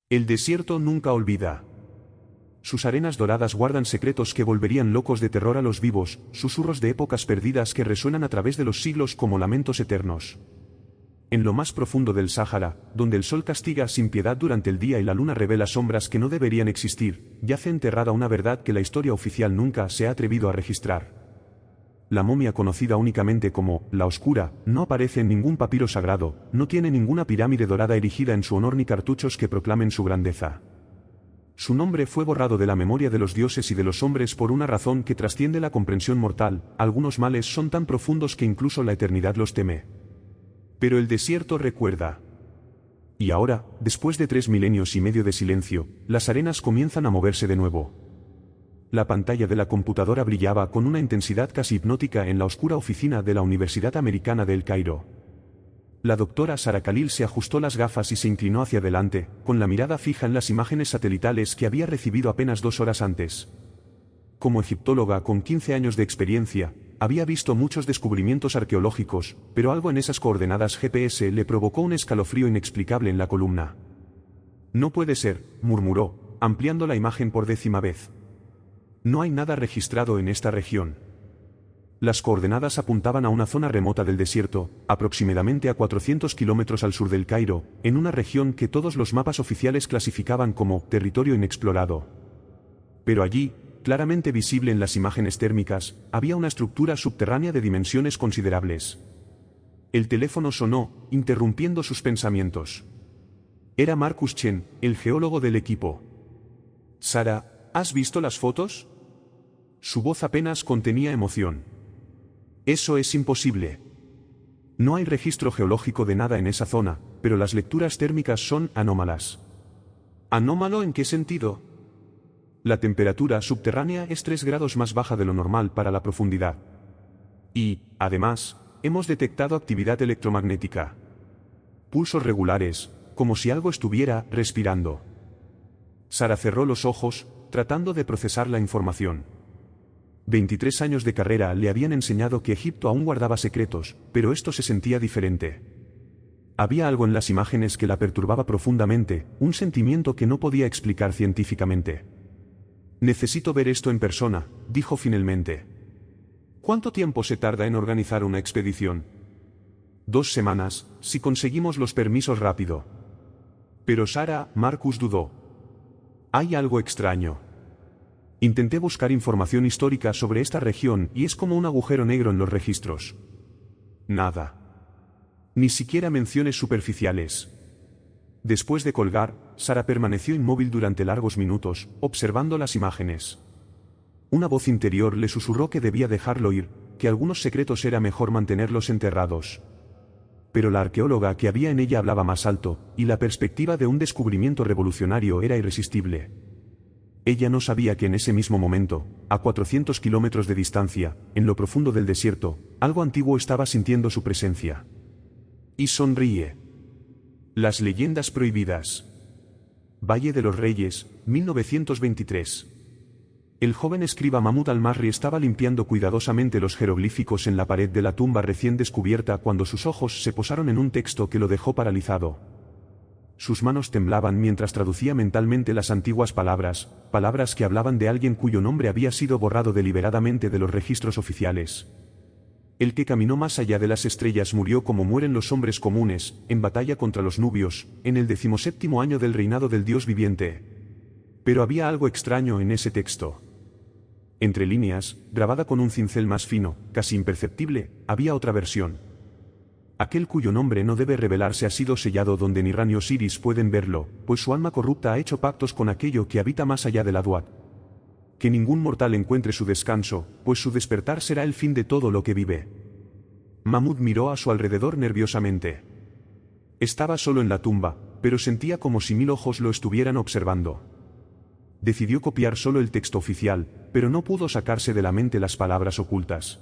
El desierto nunca olvida. Sus arenas doradas guardan secretos que volverían locos de terror a los vivos, susurros de épocas perdidas que resuenan a través de los siglos como lamentos eternos. En lo más profundo del Sáhara, donde el sol castiga sin piedad durante el día y la luna revela sombras que no deberían existir, yace enterrada una verdad que la historia oficial nunca se ha atrevido a registrar. La momia conocida únicamente como la Oscura no aparece en ningún papiro sagrado, no tiene ninguna pirámide dorada erigida en su honor ni cartuchos que proclamen su grandeza. Su nombre fue borrado de la memoria de los dioses y de los hombres por una razón que trasciende la comprensión mortal. Algunos males son tan profundos que incluso la eternidad los teme. Pero el desierto recuerda. Y ahora, después de 3 milenios y medio de silencio, las arenas comienzan a moverse de nuevo. La pantalla de la computadora brillaba con una intensidad casi hipnótica en la oscura oficina de la Universidad Americana de El Cairo. La doctora Sara Khalil se ajustó las gafas y se inclinó hacia adelante, con la mirada fija en las imágenes satelitales que había recibido apenas 2 horas antes. Como egiptóloga con 15 años de experiencia, había visto muchos descubrimientos arqueológicos, pero algo en esas coordenadas GPS le provocó un escalofrío inexplicable en la columna. No puede ser, murmuró, ampliando la imagen por 10ª vez. No hay nada registrado en esta región. Las coordenadas apuntaban a una zona remota del desierto, aproximadamente a 400 kilómetros al sur del Cairo, en una región que todos los mapas oficiales clasificaban como territorio inexplorado. Pero allí, claramente visible en las imágenes térmicas, había una estructura subterránea de dimensiones considerables. El teléfono sonó, interrumpiendo sus pensamientos. Era Marcus Chen, el geólogo del equipo. Sara, ¿has visto las fotos? Su voz apenas contenía emoción. Eso es imposible. No hay registro geológico de nada en esa zona, pero las lecturas térmicas son anómalas. ¿Anómalo en qué sentido? La temperatura subterránea es 3 grados más baja de lo normal para la profundidad. Y, además, hemos detectado actividad electromagnética. Pulsos regulares, como si algo estuviera respirando. Sara cerró los ojos, tratando de procesar la información. 23 años de carrera le habían enseñado que Egipto aún guardaba secretos, pero esto se sentía diferente. Había algo en las imágenes que la perturbaba profundamente, un sentimiento que no podía explicar científicamente. Necesito ver esto en persona, dijo finalmente. ¿Cuánto tiempo se tarda en organizar una expedición? 2 semanas, si conseguimos los permisos rápido. Pero Marcus dudó. Hay algo extraño. Intenté buscar información histórica sobre esta región y es como un agujero negro en los registros. Nada. Ni siquiera menciones superficiales. Después de colgar, Sara permaneció inmóvil durante largos minutos, observando las imágenes. Una voz interior le susurró que debía dejarlo ir, que algunos secretos era mejor mantenerlos enterrados. Pero la arqueóloga que había en ella hablaba más alto, y la perspectiva de un descubrimiento revolucionario era irresistible. Ella no sabía que en ese mismo momento, a 400 kilómetros de distancia, en lo profundo del desierto, algo antiguo estaba sintiendo su presencia. Y sonríe. Las leyendas prohibidas. Valle de los Reyes, 1923. El joven escriba Mahmoud al-Marri estaba limpiando cuidadosamente los jeroglíficos en la pared de la tumba recién descubierta cuando sus ojos se posaron en un texto que lo dejó paralizado. Sus manos temblaban mientras traducía mentalmente las antiguas palabras que hablaban de alguien cuyo nombre había sido borrado deliberadamente de los registros oficiales. El que caminó más allá de las estrellas murió como mueren los hombres comunes, en batalla contra los nubios, en el 17º año del reinado del Dios viviente. Pero había algo extraño en ese texto. Entre líneas, grabada con un cincel más fino, casi imperceptible, había otra versión. Aquel cuyo nombre no debe revelarse ha sido sellado donde ni Ra ni Osiris pueden verlo, pues su alma corrupta ha hecho pactos con aquello que habita más allá del Aduat. Que ningún mortal encuentre su descanso, pues su despertar será el fin de todo lo que vive. Mahmoud miró a su alrededor nerviosamente. Estaba solo en la tumba, pero sentía como si 1000 ojos lo estuvieran observando. Decidió copiar solo el texto oficial, pero no pudo sacarse de la mente las palabras ocultas.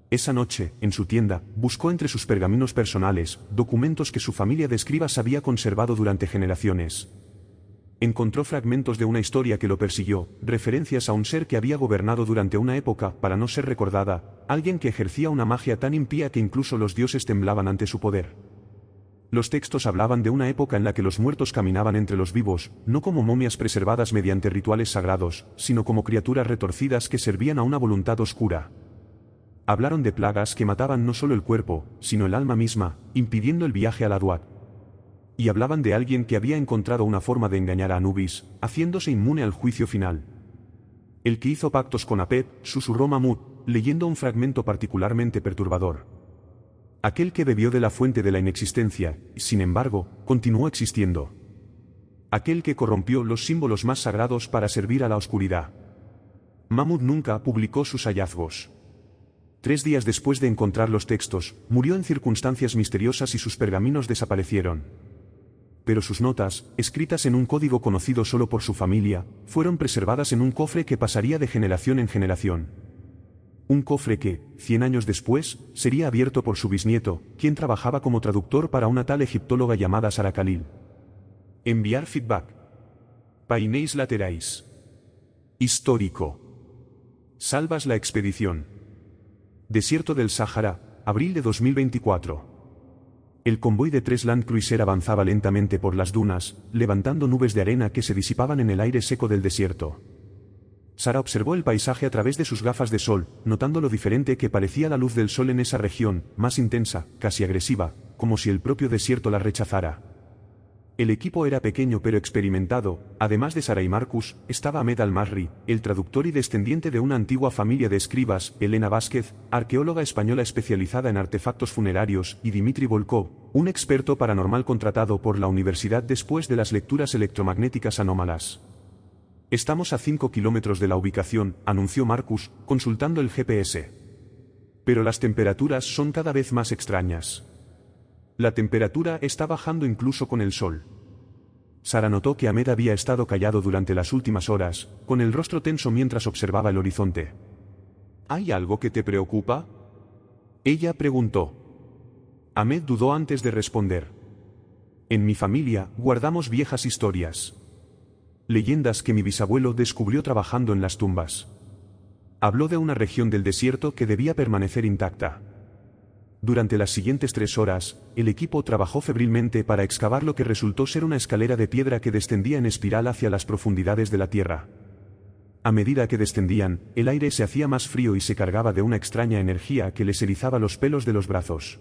Esa noche, en su tienda, buscó entre sus pergaminos personales, documentos que su familia de escribas había conservado durante generaciones. Encontró fragmentos de una historia que lo persiguió, referencias a un ser que había gobernado durante una época para no ser recordada, alguien que ejercía una magia tan impía que incluso los dioses temblaban ante su poder. Los textos hablaban de una época en la que los muertos caminaban entre los vivos, no como momias preservadas mediante rituales sagrados, sino como criaturas retorcidas que servían a una voluntad oscura. Hablaron de plagas que mataban no solo el cuerpo, sino el alma misma, impidiendo el viaje a la Duat. Y hablaban de alguien que había encontrado una forma de engañar a Anubis, haciéndose inmune al juicio final. El que hizo pactos con Apep, susurró Mahmud, leyendo un fragmento particularmente perturbador. Aquel que bebió de la fuente de la inexistencia, sin embargo, continuó existiendo. Aquel que corrompió los símbolos más sagrados para servir a la oscuridad. Mahmud nunca publicó sus hallazgos. 3 días después de encontrar los textos, murió en circunstancias misteriosas y sus pergaminos desaparecieron. Pero sus notas, escritas en un código conocido solo por su familia, fueron preservadas en un cofre que pasaría de generación en generación. Un cofre que, 100 años después, sería abierto por su bisnieto, quien trabajaba como traductor para una tal egiptóloga llamada Sara Khalil. Enviar feedback. Painéis laterais. Histórico. Salvas la expedición. Desierto del Sáhara, abril de 2024. El convoy de 3 Land Cruiser avanzaba lentamente por las dunas, levantando nubes de arena que se disipaban en el aire seco del desierto. Sara observó el paisaje a través de sus gafas de sol, notando lo diferente que parecía la luz del sol en esa región, más intensa, casi agresiva, como si el propio desierto la rechazara. El equipo era pequeño pero experimentado. Además de Sara y Marcus, estaba Ahmed Al-Masri, el traductor y descendiente de una antigua familia de escribas, Elena Vázquez, arqueóloga española especializada en artefactos funerarios, y Dimitri Volkov, un experto paranormal contratado por la universidad después de las lecturas electromagnéticas anómalas. Estamos a 5 kilómetros de la ubicación, anunció Marcus, consultando el GPS. Pero las temperaturas son cada vez más extrañas. La temperatura está bajando incluso con el sol. Sara notó que Ahmed había estado callado durante las últimas horas, con el rostro tenso mientras observaba el horizonte. ¿Hay algo que te preocupa?, ella preguntó. Ahmed dudó antes de responder. En mi familia, guardamos viejas historias. Leyendas que mi bisabuelo descubrió trabajando en las tumbas. Habló de una región del desierto que debía permanecer intacta. Durante las siguientes 3 horas, el equipo trabajó febrilmente para excavar lo que resultó ser una escalera de piedra que descendía en espiral hacia las profundidades de la tierra. A medida que descendían, el aire se hacía más frío y se cargaba de una extraña energía que les erizaba los pelos de los brazos.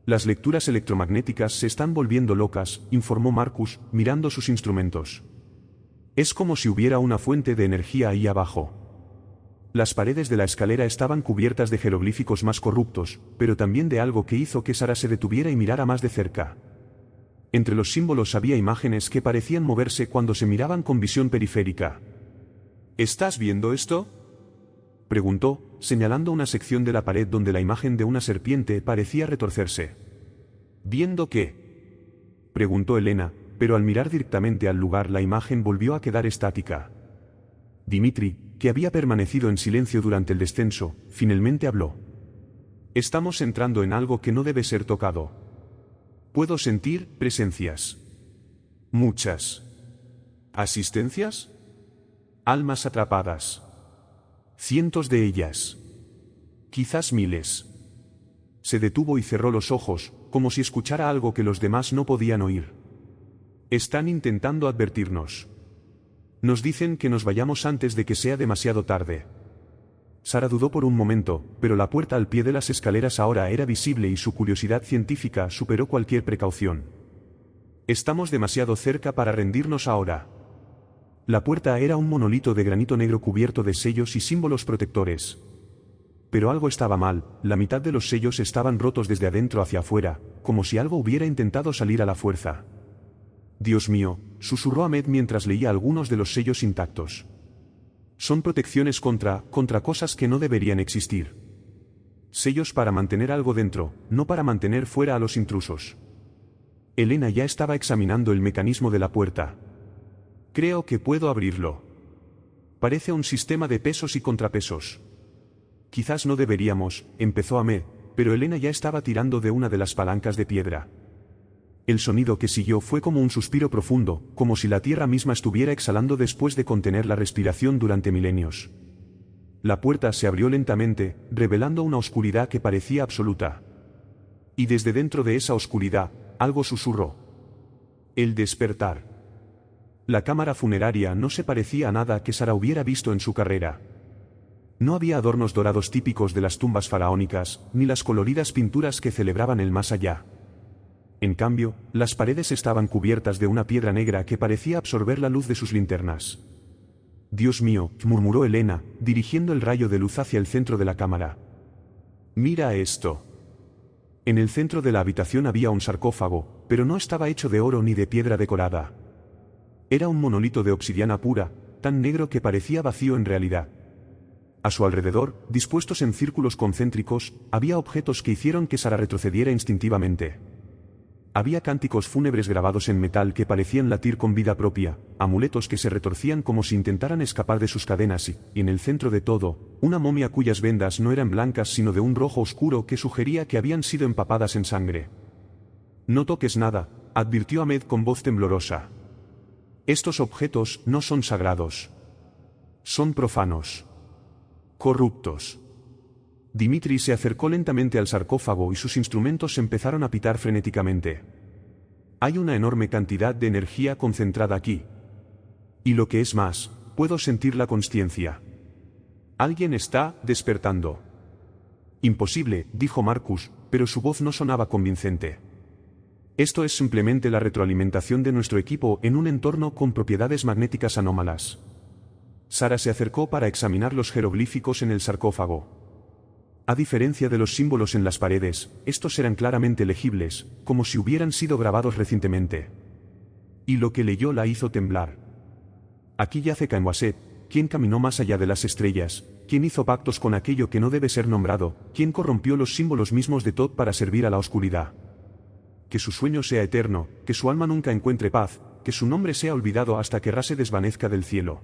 Las lecturas electromagnéticas se están volviendo locas, informó Marcus, mirando sus instrumentos. Es como si hubiera una fuente de energía ahí abajo. Las paredes de la escalera estaban cubiertas de jeroglíficos más corruptos, pero también de algo que hizo que Sara se detuviera y mirara más de cerca. Entre los símbolos había imágenes que parecían moverse cuando se miraban con visión periférica. ¿Estás viendo esto?, preguntó, señalando una sección de la pared donde la imagen de una serpiente parecía retorcerse. ¿Viendo qué?, preguntó Elena, pero al mirar directamente al lugar la imagen volvió a quedar estática. Dimitri, que había permanecido en silencio durante el descenso, finalmente habló. Estamos entrando en algo que no debe ser tocado. Puedo sentir presencias. Muchas. ¿Asistencias? Almas atrapadas. Cientos de ellas. Quizás miles. Se detuvo y cerró los ojos, como si escuchara algo que los demás no podían oír. Están intentando advertirnos. Nos dicen que nos vayamos antes de que sea demasiado tarde. Sara dudó por un momento, pero la puerta al pie de las escaleras ahora era visible y su curiosidad científica superó cualquier precaución. Estamos demasiado cerca para rendirnos ahora. La puerta era un monolito de granito negro cubierto de sellos y símbolos protectores. Pero algo estaba mal, la mitad de los sellos estaban rotos desde adentro hacia afuera, como si algo hubiera intentado salir a la fuerza. Dios mío, susurró Ahmed mientras leía algunos de los sellos intactos. Son protecciones contra cosas que no deberían existir. Sellos para mantener algo dentro, no para mantener fuera a los intrusos. Elena ya estaba examinando el mecanismo de la puerta. Creo que puedo abrirlo. Parece un sistema de pesos y contrapesos. Quizás no deberíamos, empezó Ahmed, pero Elena ya estaba tirando de una de las palancas de piedra. El sonido que siguió fue como un suspiro profundo, como si la tierra misma estuviera exhalando después de contener la respiración durante milenios. La puerta se abrió lentamente, revelando una oscuridad que parecía absoluta. Y desde dentro de esa oscuridad, algo susurró. El despertar. La cámara funeraria no se parecía a nada que Sara hubiera visto en su carrera. No había adornos dorados típicos de las tumbas faraónicas, ni las coloridas pinturas que celebraban el más allá. En cambio, las paredes estaban cubiertas de una piedra negra que parecía absorber la luz de sus linternas. «Dios mío», murmuró Elena, dirigiendo el rayo de luz hacia el centro de la cámara. «Mira esto». En el centro de la habitación había un sarcófago, pero no estaba hecho de oro ni de piedra decorada. Era un monolito de obsidiana pura, tan negro que parecía vacío en realidad. A su alrededor, dispuestos en círculos concéntricos, había objetos que hicieron que Sara retrocediera instintivamente. Había cánticos fúnebres grabados en metal que parecían latir con vida propia, amuletos que se retorcían como si intentaran escapar de sus cadenas y en el centro de todo, una momia cuyas vendas no eran blancas sino de un rojo oscuro que sugería que habían sido empapadas en sangre. «No toques nada», advirtió Ahmed con voz temblorosa. «Estos objetos no son sagrados. Son profanos. Corruptos». Dimitri se acercó lentamente al sarcófago y sus instrumentos empezaron a pitar frenéticamente. «Hay una enorme cantidad de energía concentrada aquí. Y lo que es más, puedo sentir la consciencia. Alguien está despertando». «Imposible», dijo Marcus, pero su voz no sonaba convincente. «Esto es simplemente la retroalimentación de nuestro equipo en un entorno con propiedades magnéticas anómalas». Sara se acercó para examinar los jeroglíficos en el sarcófago. A diferencia de los símbolos en las paredes, estos eran claramente legibles, como si hubieran sido grabados recientemente. Y lo que leyó la hizo temblar. Aquí yace Cainwaset, quien caminó más allá de las estrellas, quien hizo pactos con aquello que no debe ser nombrado, quien corrompió los símbolos mismos de Thoth para servir a la oscuridad. Que su sueño sea eterno, que su alma nunca encuentre paz, que su nombre sea olvidado hasta que Ra se desvanezca del cielo.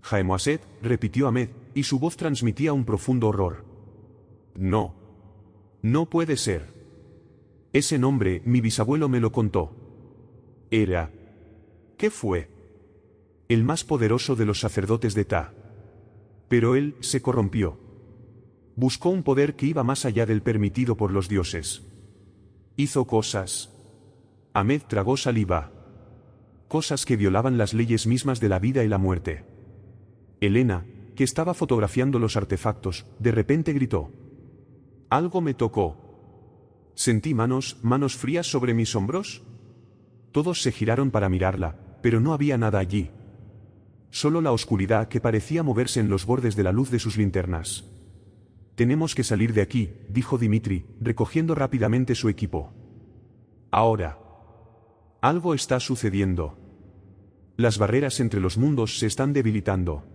«Jaemoaset», repitió Ahmed, y su voz transmitía un profundo horror. «No. No puede ser. Ese nombre, mi bisabuelo me lo contó. Era... ¿Qué fue? El más poderoso de los sacerdotes de Ta. Pero él se corrompió. Buscó un poder que iba más allá del permitido por los dioses. Hizo cosas». Ahmed tragó saliva. Cosas que violaban las leyes mismas de la vida y la muerte. Elena, que estaba fotografiando los artefactos, de repente gritó. «Algo me tocó. Sentí manos frías sobre mis hombros». Todos se giraron para mirarla, pero no había nada allí. Solo la oscuridad que parecía moverse en los bordes de la luz de sus linternas. «Tenemos que salir de aquí», dijo Dimitri, recogiendo rápidamente su equipo. «Ahora. Algo está sucediendo. Las barreras entre los mundos se están debilitando».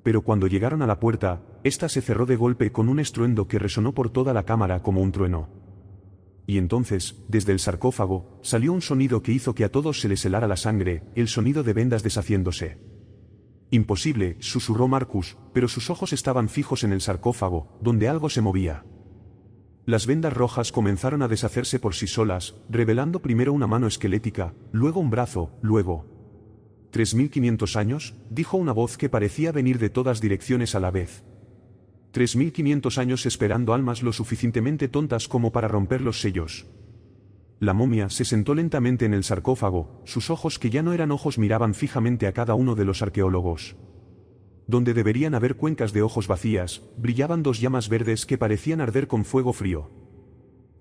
Pero cuando llegaron a la puerta, ésta se cerró de golpe con un estruendo que resonó por toda la cámara como un trueno. Y entonces, desde el sarcófago, salió un sonido que hizo que a todos se les helara la sangre, el sonido de vendas deshaciéndose. «Imposible», susurró Marcus, pero sus ojos estaban fijos en el sarcófago, donde algo se movía. Las vendas rojas comenzaron a deshacerse por sí solas, revelando primero una mano esquelética, luego un brazo, luego... «¿3.500 años?», dijo una voz que parecía venir de todas direcciones a la vez. 3.500 años esperando almas lo suficientemente tontas como para romper los sellos. La momia se sentó lentamente en el sarcófago, sus ojos que ya no eran ojos miraban fijamente a cada uno de los arqueólogos. Donde deberían haber cuencas de ojos vacías, brillaban dos llamas verdes que parecían arder con fuego frío.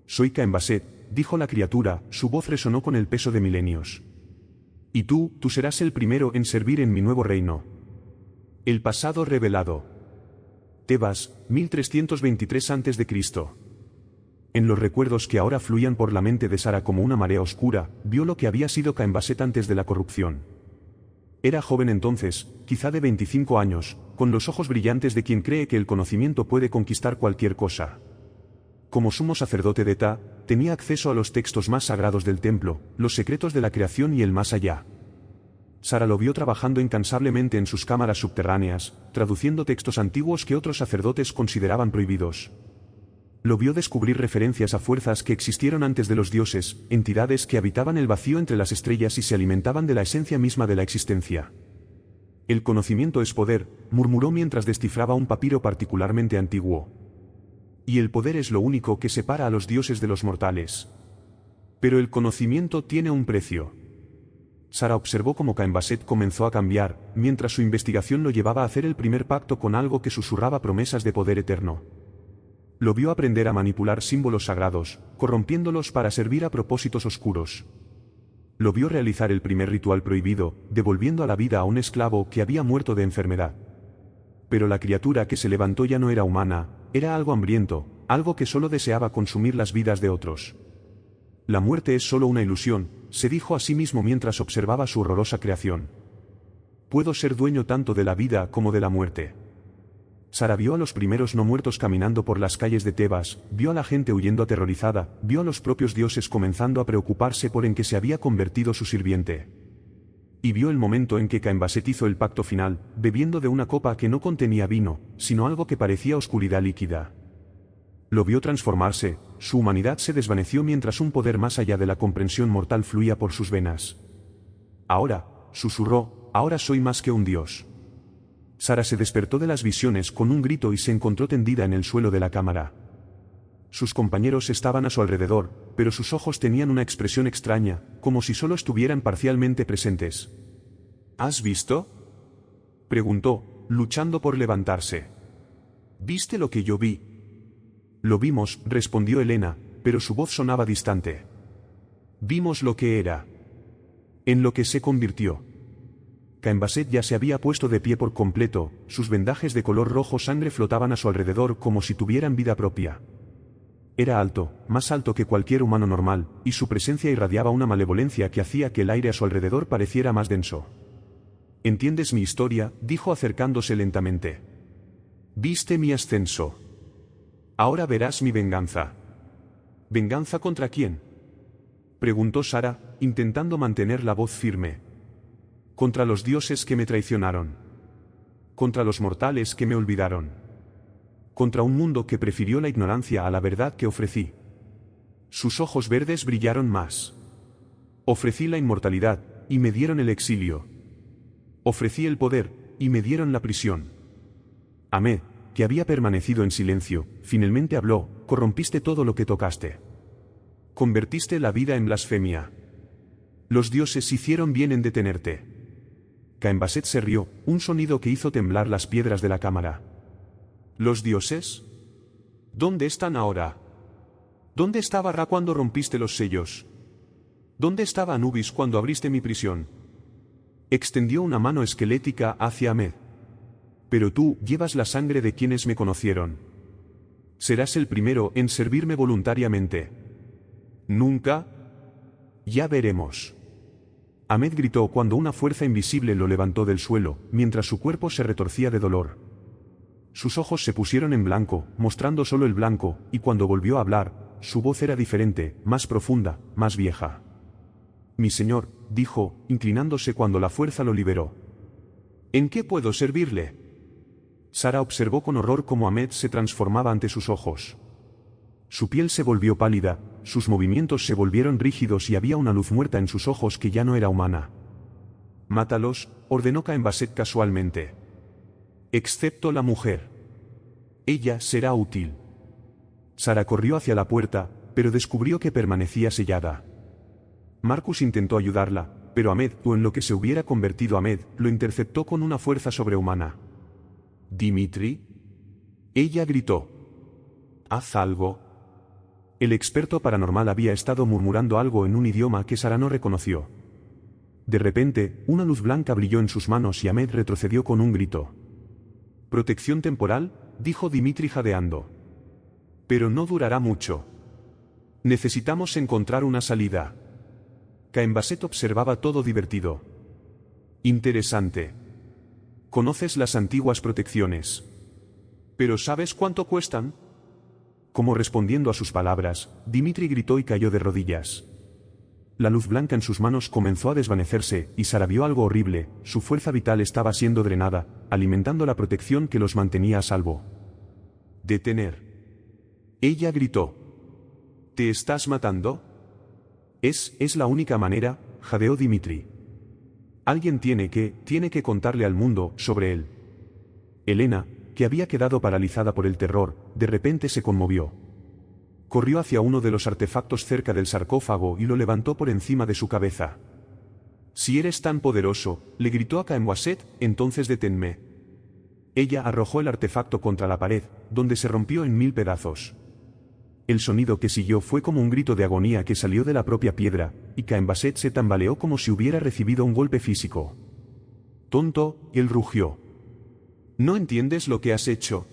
«Soy Cainwaset», dijo la criatura, su voz resonó con el peso de milenios. «Y tú serás el primero en servir en mi nuevo reino». El pasado revelado. Tebas, 1323 a.C. En los recuerdos que ahora fluían por la mente de Sara como una marea oscura, vio lo que había sido Cainwaset antes de la corrupción. Era joven entonces, quizá de 25 años, con los ojos brillantes de quien cree que el conocimiento puede conquistar cualquier cosa. Como sumo sacerdote de Ta, tenía acceso a los textos más sagrados del templo, los secretos de la creación y el más allá. Sara lo vio trabajando incansablemente en sus cámaras subterráneas, traduciendo textos antiguos que otros sacerdotes consideraban prohibidos. Lo vio descubrir referencias a fuerzas que existieron antes de los dioses, entidades que habitaban el vacío entre las estrellas y se alimentaban de la esencia misma de la existencia. «El conocimiento es poder», murmuró mientras descifraba un papiro particularmente antiguo. «Y el poder es lo único que separa a los dioses de los mortales». Pero el conocimiento tiene un precio. Sara observó cómo Cain Basset comenzó a cambiar, mientras su investigación lo llevaba a hacer el primer pacto con algo que susurraba promesas de poder eterno. Lo vio aprender a manipular símbolos sagrados, corrompiéndolos para servir a propósitos oscuros. Lo vio realizar el primer ritual prohibido, devolviendo a la vida a un esclavo que había muerto de enfermedad. Pero la criatura que se levantó ya no era humana, era algo hambriento, algo que solo deseaba consumir las vidas de otros. La muerte es solo una ilusión, se dijo a sí mismo mientras observaba su horrorosa creación. Puedo ser dueño tanto de la vida como de la muerte. Sara vio a los primeros no muertos caminando por las calles de Tebas, vio a la gente huyendo aterrorizada, vio a los propios dioses comenzando a preocuparse por en qué se había convertido su sirviente. Y vio el momento en que Cain Basset hizo el pacto final, bebiendo de una copa que no contenía vino, sino algo que parecía oscuridad líquida. Lo vio transformarse, su humanidad se desvaneció mientras un poder más allá de la comprensión mortal fluía por sus venas. Ahora, susurró, ahora soy más que un dios. Sara se despertó de las visiones con un grito y se encontró tendida en el suelo de la cámara. Sus compañeros estaban a su alrededor, pero sus ojos tenían una expresión extraña, como si solo estuvieran parcialmente presentes. ¿Has visto?, preguntó, luchando por levantarse. ¿Viste lo que yo vi? Lo vimos, respondió Helena, pero su voz sonaba distante. Vimos lo que era. En lo que se convirtió. Cain Basset ya se había puesto de pie por completo, sus vendajes de color rojo sangre flotaban a su alrededor como si tuvieran vida propia. Era alto, más alto que cualquier humano normal, y su presencia irradiaba una malevolencia que hacía que el aire a su alrededor pareciera más denso. ¿Entiendes mi historia?, dijo acercándose lentamente. Viste mi ascenso. Ahora verás mi venganza. ¿Venganza contra quién?, preguntó Sara, intentando mantener la voz firme. Contra los dioses que me traicionaron. Contra los mortales que me olvidaron. Contra un mundo que prefirió la ignorancia a la verdad que ofrecí. Sus ojos verdes brillaron más. Ofrecí la inmortalidad, y me dieron el exilio. Ofrecí el poder, y me dieron la prisión. Ahmed, que había permanecido en silencio, finalmente habló, corrompiste todo lo que tocaste. Convertiste la vida en blasfemia. Los dioses hicieron bien en detenerte. Cain Basset se rió, un sonido que hizo temblar las piedras de la cámara. ¿Los dioses? ¿Dónde están ahora? ¿Dónde estaba Ra cuando rompiste los sellos? ¿Dónde estaba Anubis cuando abriste mi prisión? Extendió una mano esquelética hacia Ahmed. Pero tú llevas la sangre de quienes me conocieron. Serás el primero en servirme voluntariamente. ¿Nunca? Ya veremos. Ahmed gritó cuando una fuerza invisible lo levantó del suelo, mientras su cuerpo se retorcía de dolor. Sus ojos se pusieron en blanco, mostrando solo el blanco, y cuando volvió a hablar, su voz era diferente, más profunda, más vieja. Mi señor, dijo, inclinándose cuando la fuerza lo liberó. ¿En qué puedo servirle? Sara observó con horror cómo Ahmed se transformaba ante sus ojos. Su piel se volvió pálida, sus movimientos se volvieron rígidos y había una luz muerta en sus ojos que ya no era humana. Mátalos, ordenó Cain Basset casualmente. Excepto la mujer. Ella será útil. Sara corrió hacia la puerta, pero descubrió que permanecía sellada. Marcus intentó ayudarla, pero Ahmed, o en lo que se hubiera convertido Ahmed, lo interceptó con una fuerza sobrehumana. ¿Dimitri? Ella gritó. Haz algo. El experto paranormal había estado murmurando algo en un idioma que Sara no reconoció. De repente, una luz blanca brilló en sus manos y Ahmed retrocedió con un grito. Protección temporal, dijo Dimitri jadeando. Pero no durará mucho. Necesitamos encontrar una salida. Cain Basset observaba todo divertido. Interesante. Conoces las antiguas protecciones. ¿Pero sabes cuánto cuestan? Como respondiendo a sus palabras, Dimitri gritó y cayó de rodillas. La luz blanca en sus manos comenzó a desvanecerse, y Sara vio algo horrible, su fuerza vital estaba siendo drenada, alimentando la protección que los mantenía a salvo. Detener. Ella gritó. ¿Te estás matando? Es la única manera, jadeó Dimitri. Alguien tiene que contarle al mundo sobre él. Helena, que había quedado paralizada por el terror, de repente se conmovió. Corrió hacia uno de los artefactos cerca del sarcófago y lo levantó por encima de su cabeza. «Si eres tan poderoso», le gritó a Caemwaset, «entonces deténme». Ella arrojó el artefacto contra la pared, donde se rompió en 1000 pedazos. El sonido que siguió fue como un grito de agonía que salió de la propia piedra, y Caemwaset se tambaleó como si hubiera recibido un golpe físico. «Tonto», él rugió. «¿No entiendes lo que has hecho?»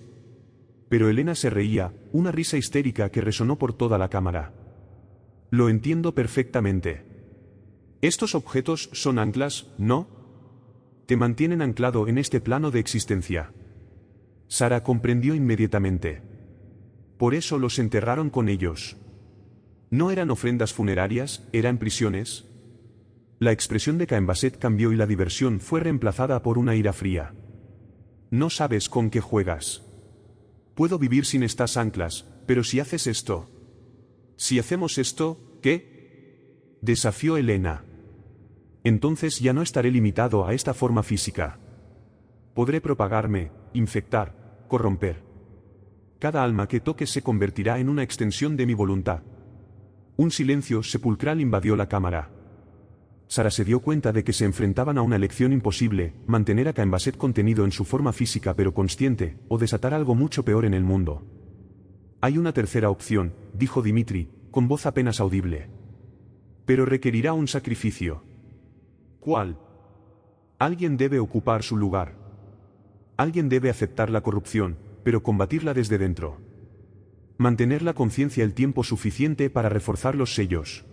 Pero Elena se reía, una risa histérica que resonó por toda la cámara. «Lo entiendo perfectamente. Estos objetos son anclas, ¿no? Te mantienen anclado en este plano de existencia». Sara comprendió inmediatamente. Por eso los enterraron con ellos. No eran ofrendas funerarias, eran prisiones. La expresión de Caemwaset cambió y la diversión fue reemplazada por una ira fría. «No sabes con qué juegas. Puedo vivir sin estas anclas, pero si haces esto». «Si hacemos esto, ¿qué?», desafió Elena. «Entonces ya no estaré limitado a esta forma física. Podré propagarme, infectar, corromper. Cada alma que toque se convertirá en una extensión de mi voluntad». Un silencio sepulcral invadió la cámara. Sara se dio cuenta de que se enfrentaban a una elección imposible: mantener a Caemwaset contenido en su forma física pero consciente, o desatar algo mucho peor en el mundo. «Hay una tercera opción», dijo Dimitri, con voz apenas audible. «Pero requerirá un sacrificio». «¿Cuál?». «Alguien debe ocupar su lugar. Alguien debe aceptar la corrupción, pero combatirla desde dentro. Mantener la conciencia el tiempo suficiente para reforzar los sellos».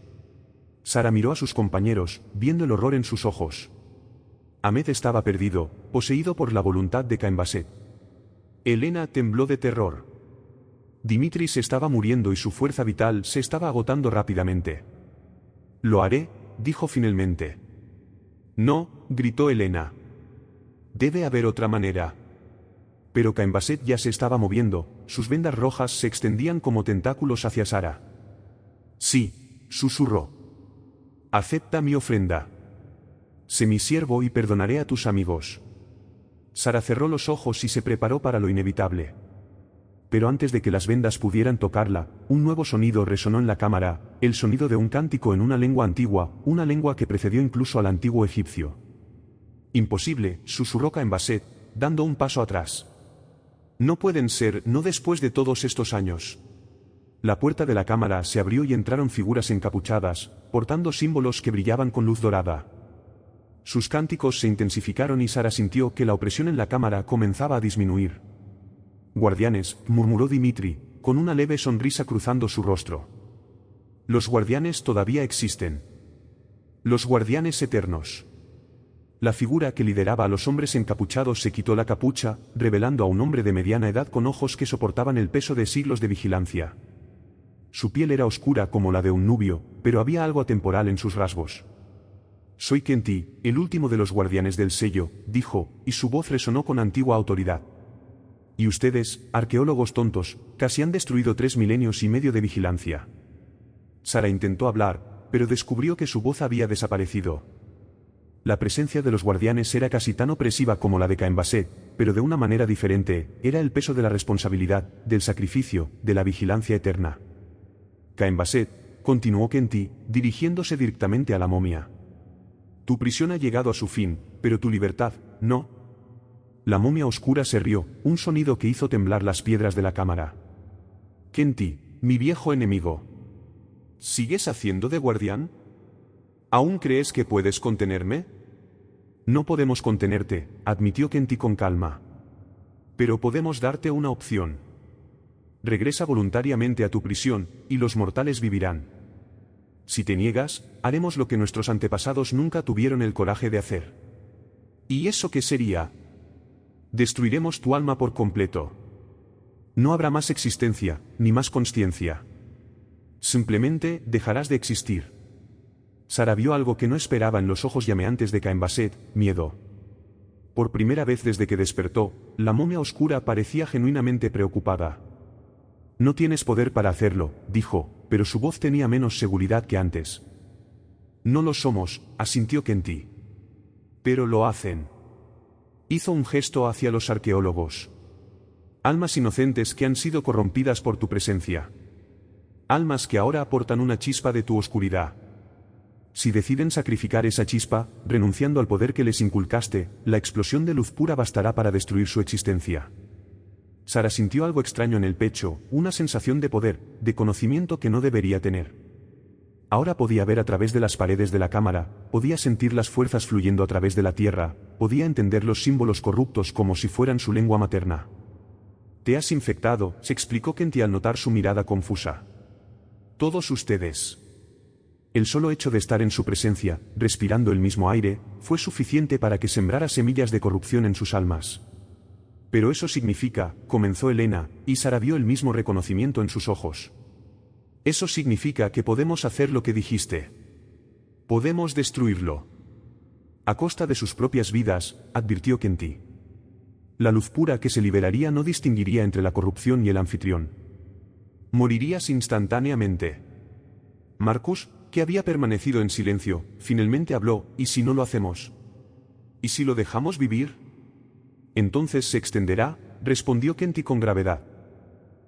Sara miró a sus compañeros, viendo el horror en sus ojos. Ahmed estaba perdido, poseído por la voluntad de Caemwaset. Elena tembló de terror. Dimitri se estaba muriendo y su fuerza vital se estaba agotando rápidamente. «Lo haré», dijo finalmente. «No», gritó Elena. «Debe haber otra manera». Pero Caemwaset ya se estaba moviendo, sus vendas rojas se extendían como tentáculos hacia Sara. «Sí», susurró. «Acepta mi ofrenda. Sé mi siervo y perdonaré a tus amigos». Sara cerró los ojos y se preparó para lo inevitable. Pero antes de que las vendas pudieran tocarla, un nuevo sonido resonó en la cámara, el sonido de un cántico en una lengua antigua, una lengua que precedió incluso al antiguo egipcio. «Imposible», susurró Caemwaset, dando un paso atrás. «No pueden ser, no después de todos estos años». La puerta de la cámara se abrió y entraron figuras encapuchadas, portando símbolos que brillaban con luz dorada. Sus cánticos se intensificaron y Sara sintió que la opresión en la cámara comenzaba a disminuir. «Guardianes», murmuró Dimitri, con una leve sonrisa cruzando su rostro. «Los guardianes todavía existen. Los guardianes eternos». La figura que lideraba a los hombres encapuchados se quitó la capucha, revelando a un hombre de mediana edad con ojos que soportaban el peso de siglos de vigilancia. Su piel era oscura como la de un nubio, pero había algo atemporal en sus rasgos. «Soy Kenti, el último de los guardianes del sello», dijo, y su voz resonó con antigua autoridad. «Y ustedes, arqueólogos tontos, casi han destruido 3 milenios y medio de vigilancia». Sara intentó hablar, pero descubrió que su voz había desaparecido. La presencia de los guardianes era casi tan opresiva como la de Caemwaset, pero de una manera diferente: era el peso de la responsabilidad, del sacrificio, de la vigilancia eterna. «Caemwaset», continuó Kenti, dirigiéndose directamente a la momia. «Tu prisión ha llegado a su fin, pero tu libertad, no». La momia oscura se rió, un sonido que hizo temblar las piedras de la cámara. «Kenti, mi viejo enemigo. ¿Sigues haciendo de guardián? ¿Aún crees que puedes contenerme?» «No podemos contenerte», admitió Kenti con calma. «Pero podemos darte una opción. Regresa voluntariamente a tu prisión, y los mortales vivirán. Si te niegas, haremos lo que nuestros antepasados nunca tuvieron el coraje de hacer». «¿Y eso qué sería?» «Destruiremos tu alma por completo. No habrá más existencia, ni más consciencia. Simplemente dejarás de existir». Sara vio algo que no esperaba en los ojos llameantes de Caemwaset: miedo. Por primera vez desde que despertó, la momia oscura parecía genuinamente preocupada. «No tienes poder para hacerlo», dijo, pero su voz tenía menos seguridad que antes. «No lo somos», asintió Kenti. «Pero lo hacen». Hizo un gesto hacia los arqueólogos. «Almas inocentes que han sido corrompidas por tu presencia. Almas que ahora aportan una chispa de tu oscuridad. Si deciden sacrificar esa chispa, renunciando al poder que les inculcaste, la explosión de luz pura bastará para destruir su existencia. Sara sintió algo extraño en el pecho, una sensación de poder, de conocimiento que no debería tener. Ahora podía ver a través de las paredes de la cámara, podía sentir las fuerzas fluyendo a través de la tierra, podía entender los símbolos corruptos como si fueran su lengua materna. «Te has infectado», se explicó Kenty al notar su mirada confusa. «Todos ustedes». El solo hecho de estar en su presencia, respirando el mismo aire, fue suficiente para que sembrara semillas de corrupción en sus almas. «Pero eso significa», comenzó Elena, y Sara vio el mismo reconocimiento en sus ojos. «Eso significa que podemos hacer lo que dijiste. Podemos destruirlo. A costa de sus propias vidas», advirtió Kenty. La luz pura que se liberaría no distinguiría entre la corrupción y el anfitrión. Morirías instantáneamente. Marcus, que había permanecido en silencio, finalmente habló: «¿Y si no lo hacemos? ¿Y si lo dejamos vivir?» «Entonces se extenderá», respondió Kenty con gravedad.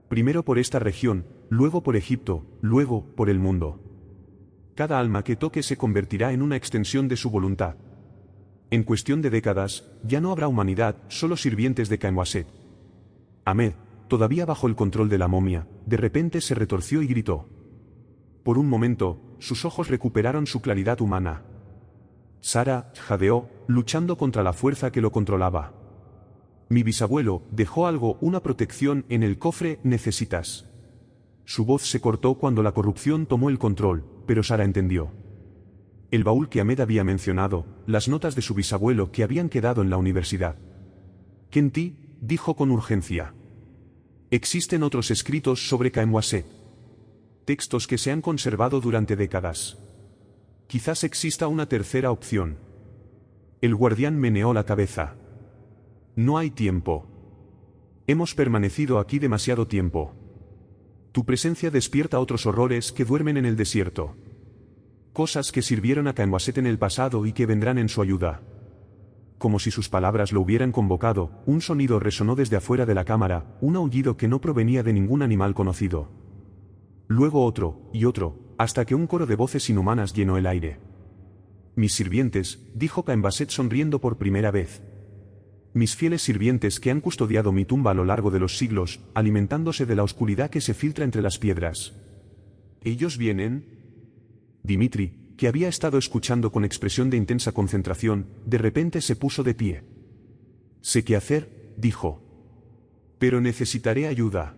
«Primero por esta región, luego por Egipto, luego por el mundo. Cada alma que toque se convertirá en una extensión de su voluntad. En cuestión de décadas, ya no habrá humanidad, solo sirvientes de Camwaset». Ahmed, todavía bajo el control de la momia, de repente se retorció y gritó. Por un momento, sus ojos recuperaron su claridad humana. Sara jadeó, luchando contra la fuerza que lo controlaba. «Mi bisabuelo dejó algo, una protección en el cofre, necesitas». Su voz se cortó cuando la corrupción tomó el control, pero Sara entendió. El baúl que Ahmed había mencionado, las notas de su bisabuelo que habían quedado en la universidad. «Kenty», dijo con urgencia. «Existen otros escritos sobre Camwaset. Textos que se han conservado durante décadas. Quizás exista una tercera opción». El guardián meneó la cabeza. «No hay tiempo. Hemos permanecido aquí demasiado tiempo. Tu presencia despierta otros horrores que duermen en el desierto. Cosas que sirvieron a Camwaset en el pasado y que vendrán en su ayuda». Como si sus palabras lo hubieran convocado, un sonido resonó desde afuera de la cámara, un aullido que no provenía de ningún animal conocido. Luego otro, y otro, hasta que un coro de voces inhumanas llenó el aire. «Mis sirvientes», dijo Camwaset sonriendo por primera vez. «Mis fieles sirvientes que han custodiado mi tumba a lo largo de los siglos, alimentándose de la oscuridad que se filtra entre las piedras. ¿Ellos vienen?» Dimitri, que había estado escuchando con expresión de intensa concentración, de repente se puso de pie. «Sé qué hacer», dijo. «Pero necesitaré ayuda».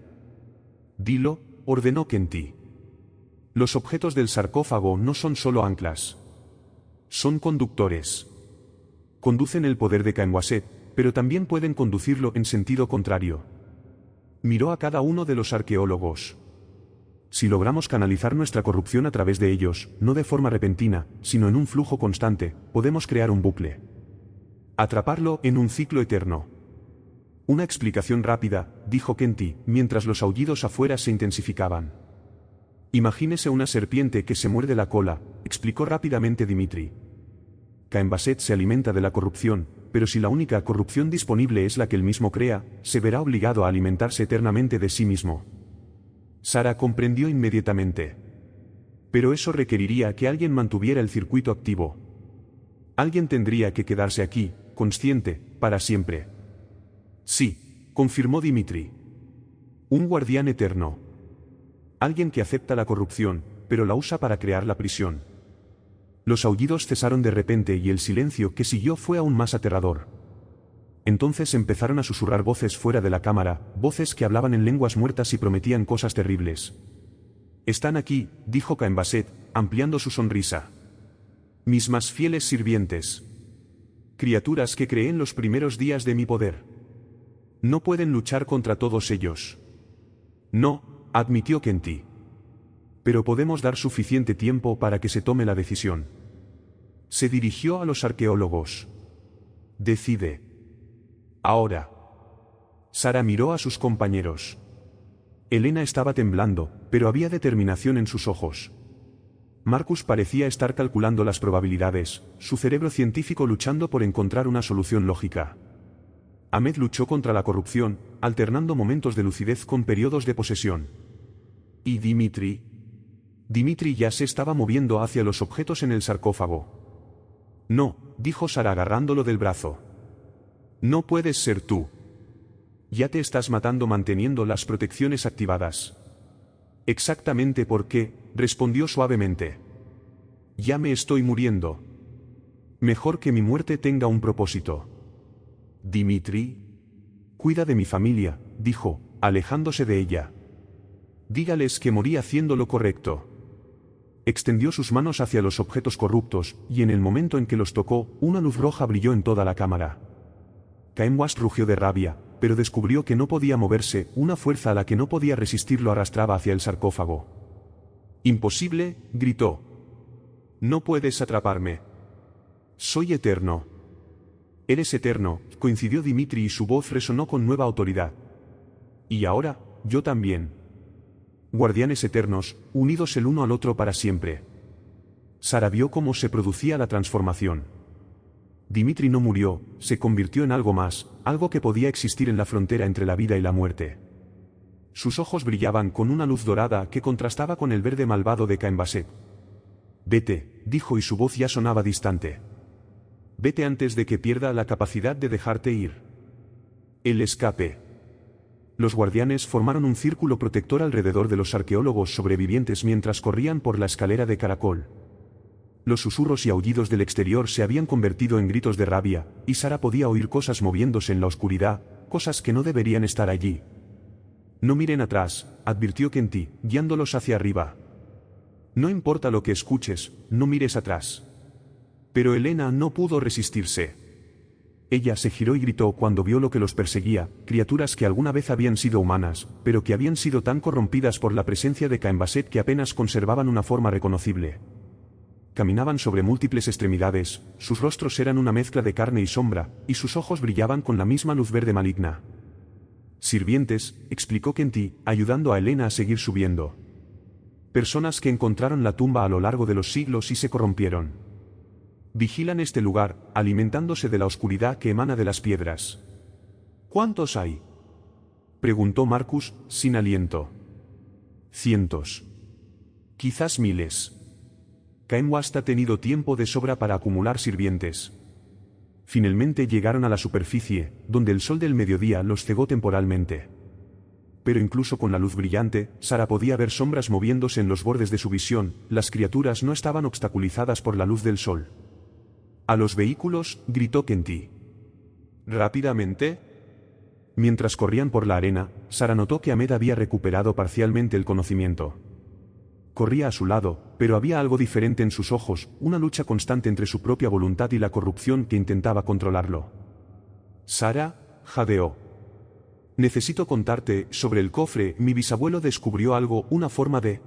«Dilo», ordenó Kenty. «Los objetos del sarcófago no son solo anclas. Son conductores. Conducen el poder de Camwaset, pero también pueden conducirlo en sentido contrario». Miró a cada uno de los arqueólogos. «Si logramos canalizar nuestra corrupción a través de ellos, no de forma repentina, sino en un flujo constante, podemos crear un bucle. Atraparlo en un ciclo eterno». «Una explicación rápida», dijo Kenty, mientras los aullidos afuera se intensificaban. «Imagínese una serpiente que se muerde la cola», explicó rápidamente Dimitri. «Camwaset se alimenta de la corrupción, pero si la única corrupción disponible es la que él mismo crea, se verá obligado a alimentarse eternamente de sí mismo». Sara comprendió inmediatamente. «Pero eso requeriría que alguien mantuviera el circuito activo. Alguien tendría que quedarse aquí, consciente, para siempre». «Sí», confirmó Dimitri. «Un guardián eterno. Alguien que acepta la corrupción, pero la usa para crear la prisión». Los aullidos cesaron de repente y el silencio que siguió fue aún más aterrador. Entonces empezaron a susurrar voces fuera de la cámara, voces que hablaban en lenguas muertas y prometían cosas terribles. «Están aquí», dijo Camwaset, ampliando su sonrisa. «Mis más fieles sirvientes. Criaturas que creé en los primeros días de mi poder. No pueden luchar contra todos ellos». «No», admitió Kenty. «Pero podemos dar suficiente tiempo para que se tome la decisión». Se dirigió a los arqueólogos. «Decide. Ahora». Sara miró a sus compañeros. Elena estaba temblando, pero había determinación en sus ojos. Marcus parecía estar calculando las probabilidades, su cerebro científico luchando por encontrar una solución lógica. Ahmed luchó contra la corrupción, alternando momentos de lucidez con periodos de posesión. Y Dimitri, Dimitri ya se estaba moviendo hacia los objetos en el sarcófago. No, dijo Sara agarrándolo del brazo. No puedes ser tú. Ya te estás matando manteniendo las protecciones activadas. Exactamente por qué, respondió suavemente. Ya me estoy muriendo. Mejor que mi muerte tenga un propósito. Dimitri. Cuida de mi familia, dijo, alejándose de ella. Dígales que morí haciendo lo correcto. Extendió sus manos hacia los objetos corruptos, y en el momento en que los tocó, una luz roja brilló en toda la cámara. Cain Wass rugió de rabia, pero descubrió que no podía moverse, una fuerza a la que no podía resistir lo arrastraba hacia el sarcófago. Imposible, gritó. No puedes atraparme. Soy eterno. Eres eterno, coincidió Dimitri y su voz resonó con nueva autoridad. Y ahora, yo también. Guardianes eternos, unidos el uno al otro para siempre. Sara vio cómo se producía la transformación. Dimitri no murió, se convirtió en algo más, algo que podía existir en la frontera entre la vida y la muerte. Sus ojos brillaban con una luz dorada que contrastaba con el verde malvado de Cain Basset. Vete, dijo y su voz ya sonaba distante. Vete antes de que pierda la capacidad de dejarte ir. El escape. Los guardianes formaron un círculo protector alrededor de los arqueólogos sobrevivientes mientras corrían por la escalera de caracol. Los susurros y aullidos del exterior se habían convertido en gritos de rabia, y Sara podía oír cosas moviéndose en la oscuridad, cosas que no deberían estar allí. No miren atrás, advirtió Kenty, guiándolos hacia arriba. No importa lo que escuches, no mires atrás. Pero Elena no pudo resistirse. Ella se giró y gritó cuando vio lo que los perseguía, criaturas que alguna vez habían sido humanas, pero que habían sido tan corrompidas por la presencia de Cain Basset que apenas conservaban una forma reconocible. Caminaban sobre múltiples extremidades, sus rostros eran una mezcla de carne y sombra, y sus ojos brillaban con la misma luz verde maligna. Sirvientes, explicó Kenty, ayudando a Elena a seguir subiendo. Personas que encontraron la tumba a lo largo de los siglos y se corrompieron. Vigilan este lugar, alimentándose de la oscuridad que emana de las piedras. ¿Cuántos hay? Preguntó Marcus, sin aliento. Cientos. Quizás miles. Cain Wass ha tenido tiempo de sobra para acumular sirvientes. Finalmente llegaron a la superficie, donde el sol del mediodía los cegó temporalmente. Pero incluso con la luz brillante, Sara podía ver sombras moviéndose en los bordes de su visión, las criaturas no estaban obstaculizadas por la luz del sol. A los vehículos, gritó Kenty. ¿Rápidamente? Mientras corrían por la arena, Sara notó que Ahmed había recuperado parcialmente el conocimiento. Corría a su lado, pero había algo diferente en sus ojos, una lucha constante entre su propia voluntad y la corrupción que intentaba controlarlo. Sara, jadeó. Necesito contarte, sobre el cofre, mi bisabuelo descubrió algo, una forma de...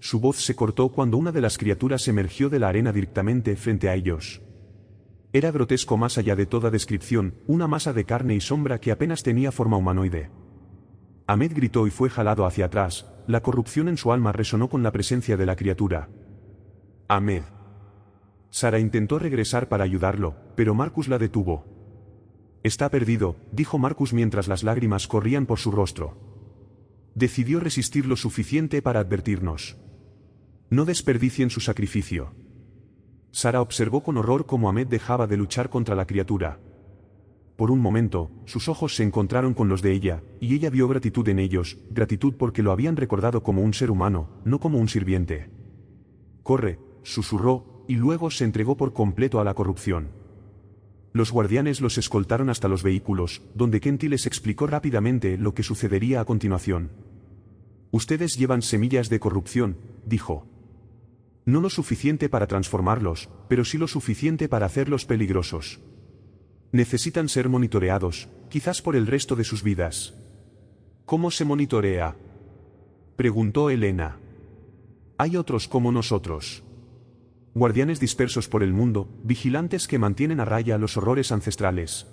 Su voz se cortó cuando una de las criaturas emergió de la arena directamente frente a ellos. Era grotesco más allá de toda descripción, una masa de carne y sombra que apenas tenía forma humanoide. Ahmed gritó y fue jalado hacia atrás, la corrupción en su alma resonó con la presencia de la criatura. Ahmed. Sara intentó regresar para ayudarlo, pero Marcus la detuvo. Está perdido, dijo Marcus mientras las lágrimas corrían por su rostro. Decidió resistir lo suficiente para advertirnos. No desperdicien su sacrificio. Sara observó con horror cómo Ahmed dejaba de luchar contra la criatura. Por un momento, sus ojos se encontraron con los de ella, y ella vio gratitud en ellos, gratitud porque lo habían recordado como un ser humano, no como un sirviente. Corre, susurró, y luego se entregó por completo a la corrupción. Los guardianes los escoltaron hasta los vehículos, donde Kenty les explicó rápidamente lo que sucedería a continuación. Ustedes llevan semillas de corrupción, dijo. No lo suficiente para transformarlos, pero sí lo suficiente para hacerlos peligrosos. Necesitan ser monitoreados, quizás por el resto de sus vidas. ¿Cómo se monitorea? Preguntó Elena. Hay otros como nosotros. Guardianes dispersos por el mundo, vigilantes que mantienen a raya los horrores ancestrales.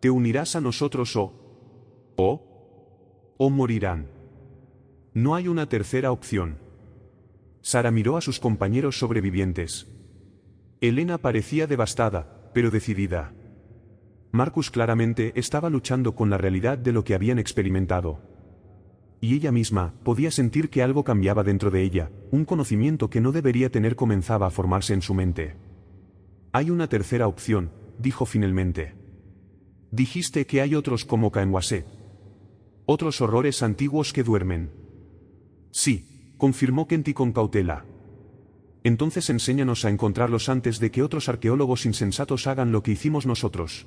Te unirás a nosotros o morirán. No hay una tercera opción. Sara miró a sus compañeros sobrevivientes. Elena parecía devastada, pero decidida. Marcus claramente estaba luchando con la realidad de lo que habían experimentado. Y ella misma podía sentir que algo cambiaba dentro de ella, un conocimiento que no debería tener comenzaba a formarse en su mente. Hay una tercera opción, dijo finalmente. Dijiste que hay otros como Caenwasset. Otros horrores antiguos que duermen. Sí, confirmó Kenty con cautela. Entonces enséñanos a encontrarlos antes de que otros arqueólogos insensatos hagan lo que hicimos nosotros.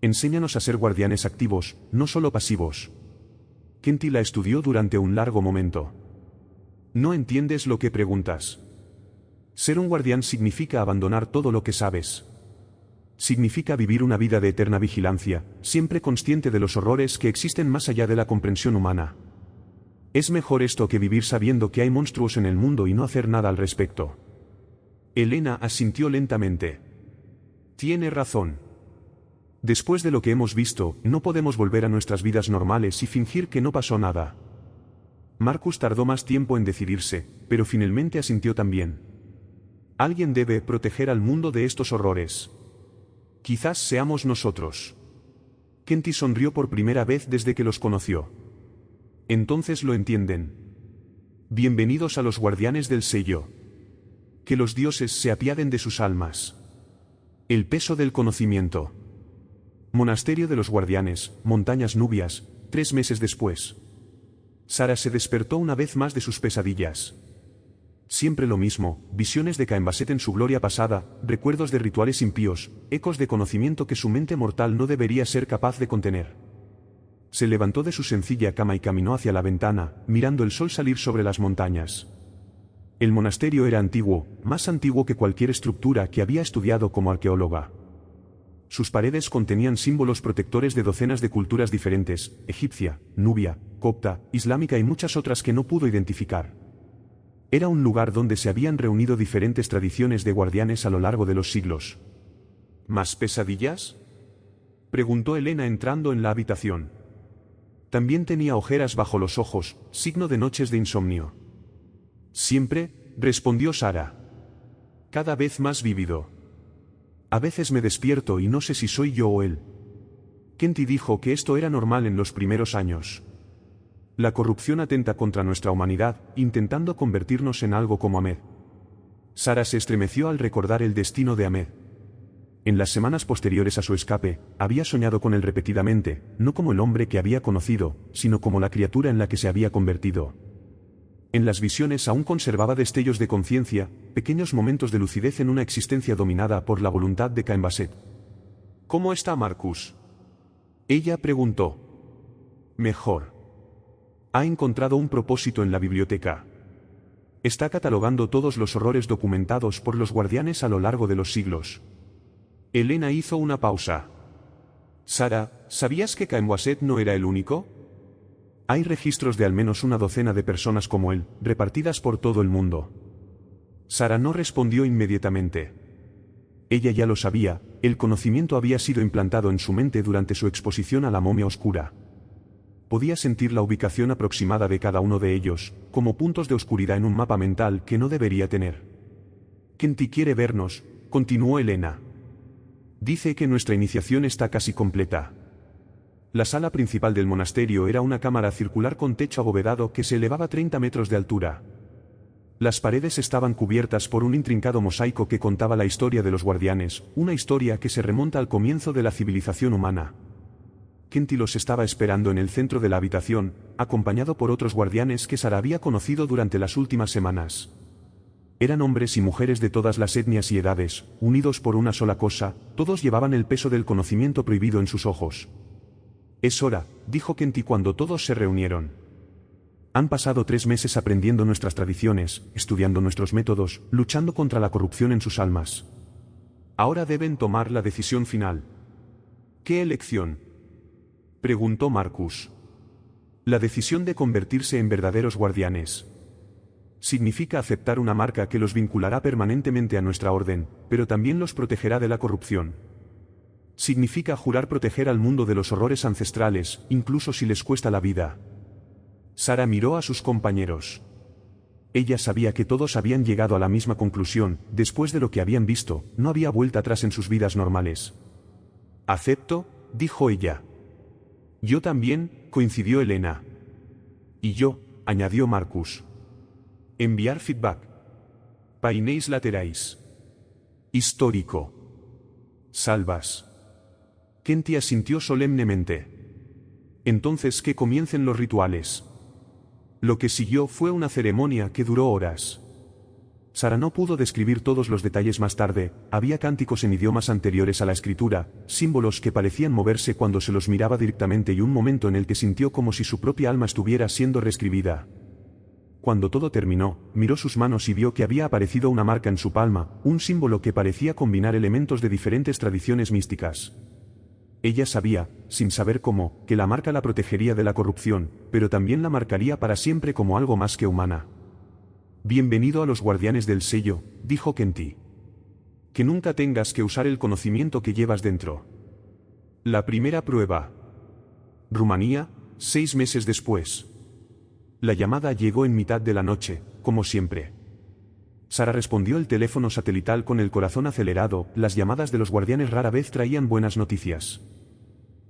Enséñanos a ser guardianes activos, no solo pasivos. Kenty la estudió durante un largo momento. No entiendes lo que preguntas. Ser un guardián significa abandonar todo lo que sabes. Significa vivir una vida de eterna vigilancia, siempre consciente de los horrores que existen más allá de la comprensión humana. Es mejor esto que vivir sabiendo que hay monstruos en el mundo y no hacer nada al respecto. Elena asintió lentamente. Tiene razón. Después de lo que hemos visto, no podemos volver a nuestras vidas normales y fingir que no pasó nada. Marcus tardó más tiempo en decidirse, pero finalmente asintió también. Alguien debe proteger al mundo de estos horrores. Quizás seamos nosotros. Kenty sonrió por primera vez desde que los conoció. Entonces lo entienden. Bienvenidos a los guardianes del sello. Que los dioses se apiaden de sus almas. El peso del conocimiento. Monasterio de los Guardianes, Montañas Nubias, 3 meses después. Sara se despertó una vez más de sus pesadillas. Siempre lo mismo, visiones de Caenwasset en su gloria pasada, recuerdos de rituales impíos, ecos de conocimiento que su mente mortal no debería ser capaz de contener. Se levantó de su sencilla cama y caminó hacia la ventana, mirando el sol salir sobre las montañas. El monasterio era antiguo, más antiguo que cualquier estructura que había estudiado como arqueóloga. Sus paredes contenían símbolos protectores de docenas de culturas diferentes, egipcia, nubia, copta, islámica y muchas otras que no pudo identificar. Era un lugar donde se habían reunido diferentes tradiciones de guardianes a lo largo de los siglos. ¿Más pesadillas?, preguntó Elena entrando en la habitación. También tenía ojeras bajo los ojos, signo de noches de insomnio. Siempre, respondió Sara. Cada vez más vívido. A veces me despierto y no sé si soy yo o él. Kenty dijo que esto era normal en los primeros años. La corrupción atenta contra nuestra humanidad, intentando convertirnos en algo como Ahmed. Sara se estremeció al recordar el destino de Ahmed. En las semanas posteriores a su escape, había soñado con él repetidamente, no como el hombre que había conocido, sino como la criatura en la que se había convertido. En las visiones aún conservaba destellos de conciencia, pequeños momentos de lucidez en una existencia dominada por la voluntad de Caenwasset. ¿Cómo está Marcus?, ella preguntó. Mejor. Ha encontrado un propósito en la biblioteca. Está catalogando todos los horrores documentados por los guardianes a lo largo de los siglos. Elena hizo una pausa. Sara, ¿sabías que Caenwasset no era el único? Hay registros de al menos una docena de personas como él, repartidas por todo el mundo. Sara no respondió inmediatamente. Ella ya lo sabía, el conocimiento había sido implantado en su mente durante su exposición a la momia oscura. Podía sentir la ubicación aproximada de cada uno de ellos, como puntos de oscuridad en un mapa mental que no debería tener. Kenty quiere vernos, continuó Elena. Dice que nuestra iniciación está casi completa. La sala principal del monasterio era una cámara circular con techo abovedado que se elevaba 30 metros de altura. Las paredes estaban cubiertas por un intrincado mosaico que contaba la historia de los guardianes, una historia que se remonta al comienzo de la civilización humana. Kenty los estaba esperando en el centro de la habitación, acompañado por otros guardianes que Sara había conocido durante las últimas semanas. Eran hombres y mujeres de todas las etnias y edades, unidos por una sola cosa, todos llevaban el peso del conocimiento prohibido en sus ojos. Es hora, dijo Kenty cuando todos se reunieron. Han pasado 3 meses aprendiendo nuestras tradiciones, estudiando nuestros métodos, luchando contra la corrupción en sus almas. Ahora deben tomar la decisión final. ¿Qué elección?, preguntó Marcus. La decisión de convertirse en verdaderos guardianes. Significa aceptar una marca que los vinculará permanentemente a nuestra orden, pero también los protegerá de la corrupción. Significa jurar proteger al mundo de los horrores ancestrales, incluso si les cuesta la vida. Sara miró a sus compañeros. Ella sabía que todos habían llegado a la misma conclusión, después de lo que habían visto, no había vuelta atrás en sus vidas normales. Acepto, dijo ella. Yo también, coincidió Elena. Y yo, añadió Marcus. Enviar feedback. Painéis laterais. Histórico. Salvas. Kenty asintió solemnemente. Entonces que comiencen los rituales. Lo que siguió fue una ceremonia que duró horas. Sara no pudo describir todos los detalles más tarde, había cánticos en idiomas anteriores a la escritura, símbolos que parecían moverse cuando se los miraba directamente y un momento en el que sintió como si su propia alma estuviera siendo reescribida. Cuando todo terminó, miró sus manos y vio que había aparecido una marca en su palma, un símbolo que parecía combinar elementos de diferentes tradiciones místicas. Ella sabía, sin saber cómo, que la marca la protegería de la corrupción, pero también la marcaría para siempre como algo más que humana. Bienvenido a los guardianes del sello, dijo Kenty. Que nunca tengas que usar el conocimiento que llevas dentro. La primera prueba. Rumanía, 6 meses después. La llamada llegó en mitad de la noche, como siempre. Sara respondió el teléfono satelital con el corazón acelerado, las llamadas de los guardianes rara vez traían buenas noticias.